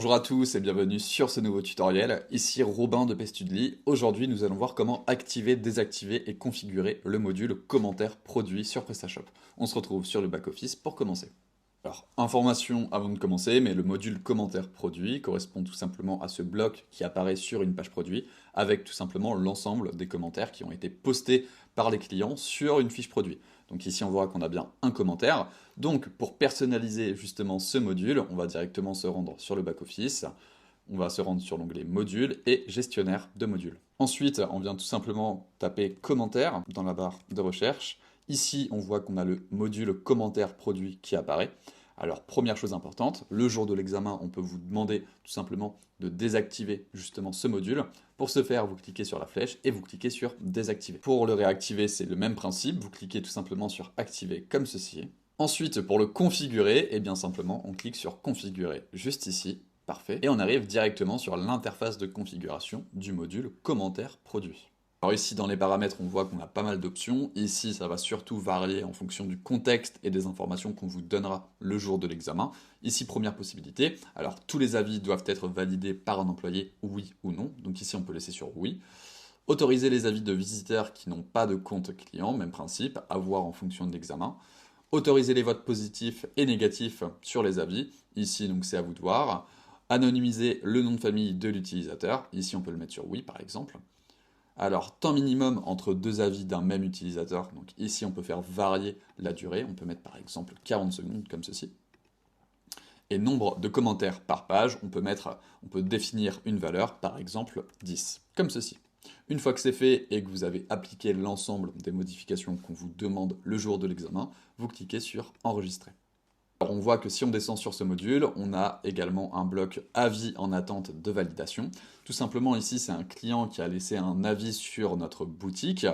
Bonjour à tous et bienvenue sur ce nouveau tutoriel. Ici Robin de Pestudly. Aujourd'hui, nous allons voir comment activer, désactiver et configurer le module commentaire produit sur PrestaShop. On se retrouve sur le back-office pour commencer. Alors, information avant de commencer, mais le module commentaire produit correspond tout simplement à ce bloc qui apparaît sur une page produit avec tout simplement l'ensemble des commentaires qui ont été postés par les clients sur une fiche produit. Donc ici, on voit qu'on a bien un commentaire. Donc, pour personnaliser justement ce module, on va directement se rendre sur le back-office. On va se rendre sur l'onglet module et gestionnaire de modules. Ensuite, on vient tout simplement taper commentaire dans la barre de recherche. Ici, on voit qu'on a le module commentaire produit qui apparaît. Alors, première chose importante, le jour de l'examen, on peut vous demander tout simplement de désactiver justement ce module. Pour ce faire, vous cliquez sur la flèche et vous cliquez sur désactiver. Pour le réactiver, c'est le même principe. Vous cliquez tout simplement sur activer comme ceci. Ensuite, pour le configurer, et bien simplement, on clique sur configurer juste ici. Parfait. Et on arrive directement sur l'interface de configuration du module commentaire produit. Alors ici, dans les paramètres, on voit qu'on a pas mal d'options. Ici, ça va surtout varier en fonction du contexte et des informations qu'on vous donnera le jour de l'examen. Ici, première possibilité. Alors, tous les avis doivent être validés par un employé, oui ou non. Donc ici, on peut laisser sur oui. Autoriser les avis de visiteurs qui n'ont pas de compte client, même principe, à voir en fonction de l'examen. Autoriser les votes positifs et négatifs sur les avis. Ici, donc, c'est à vous de voir. Anonymiser le nom de famille de l'utilisateur. Ici, on peut le mettre sur oui, par exemple. Alors, temps minimum entre deux avis d'un même utilisateur. Donc ici, on peut faire varier la durée. On peut mettre par exemple 40 secondes, comme ceci. Et nombre de commentaires par page, on peut définir une valeur, par exemple 10, comme ceci. Une fois que c'est fait et que vous avez appliqué l'ensemble des modifications qu'on vous demande le jour de l'examen, vous cliquez sur enregistrer. Alors on voit que si on descend sur ce module, on a également un bloc avis en attente de validation. Tout simplement ici, c'est un client qui a laissé un avis sur notre boutique.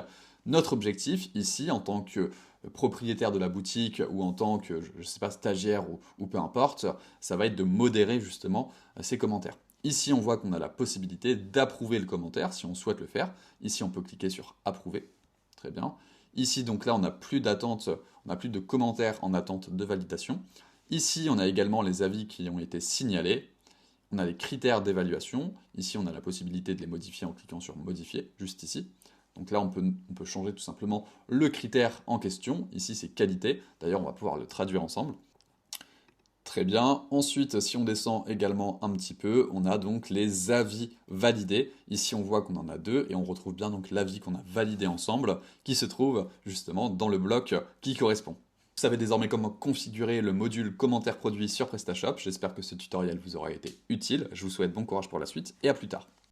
Notre objectif ici, en tant que propriétaire de la boutique ou en tant que, je ne sais pas, stagiaire ou peu importe, ça va être de modérer justement ces commentaires. Ici, on voit qu'on a la possibilité d'approuver le commentaire si on souhaite le faire. Ici, on peut cliquer sur approuver. Très bien. Ici, donc là, on n'a plus d'attente, on n'a plus de commentaires en attente de validation. Ici, on a également les avis qui ont été signalés. On a les critères d'évaluation. Ici, on a la possibilité de les modifier en cliquant sur modifier, juste ici. Donc là, on peut changer tout simplement le critère en question. Ici, c'est qualité. D'ailleurs, on va pouvoir le traduire ensemble. Très bien. Ensuite, si on descend également un petit peu, on a donc les avis validés. Ici, on voit qu'on en a deux et on retrouve bien donc l'avis qu'on a validé ensemble qui se trouve justement dans le bloc qui correspond. Vous savez désormais comment configurer le module commentaire produit sur PrestaShop. J'espère que ce tutoriel vous aura été utile. Je vous souhaite bon courage pour la suite et à plus tard.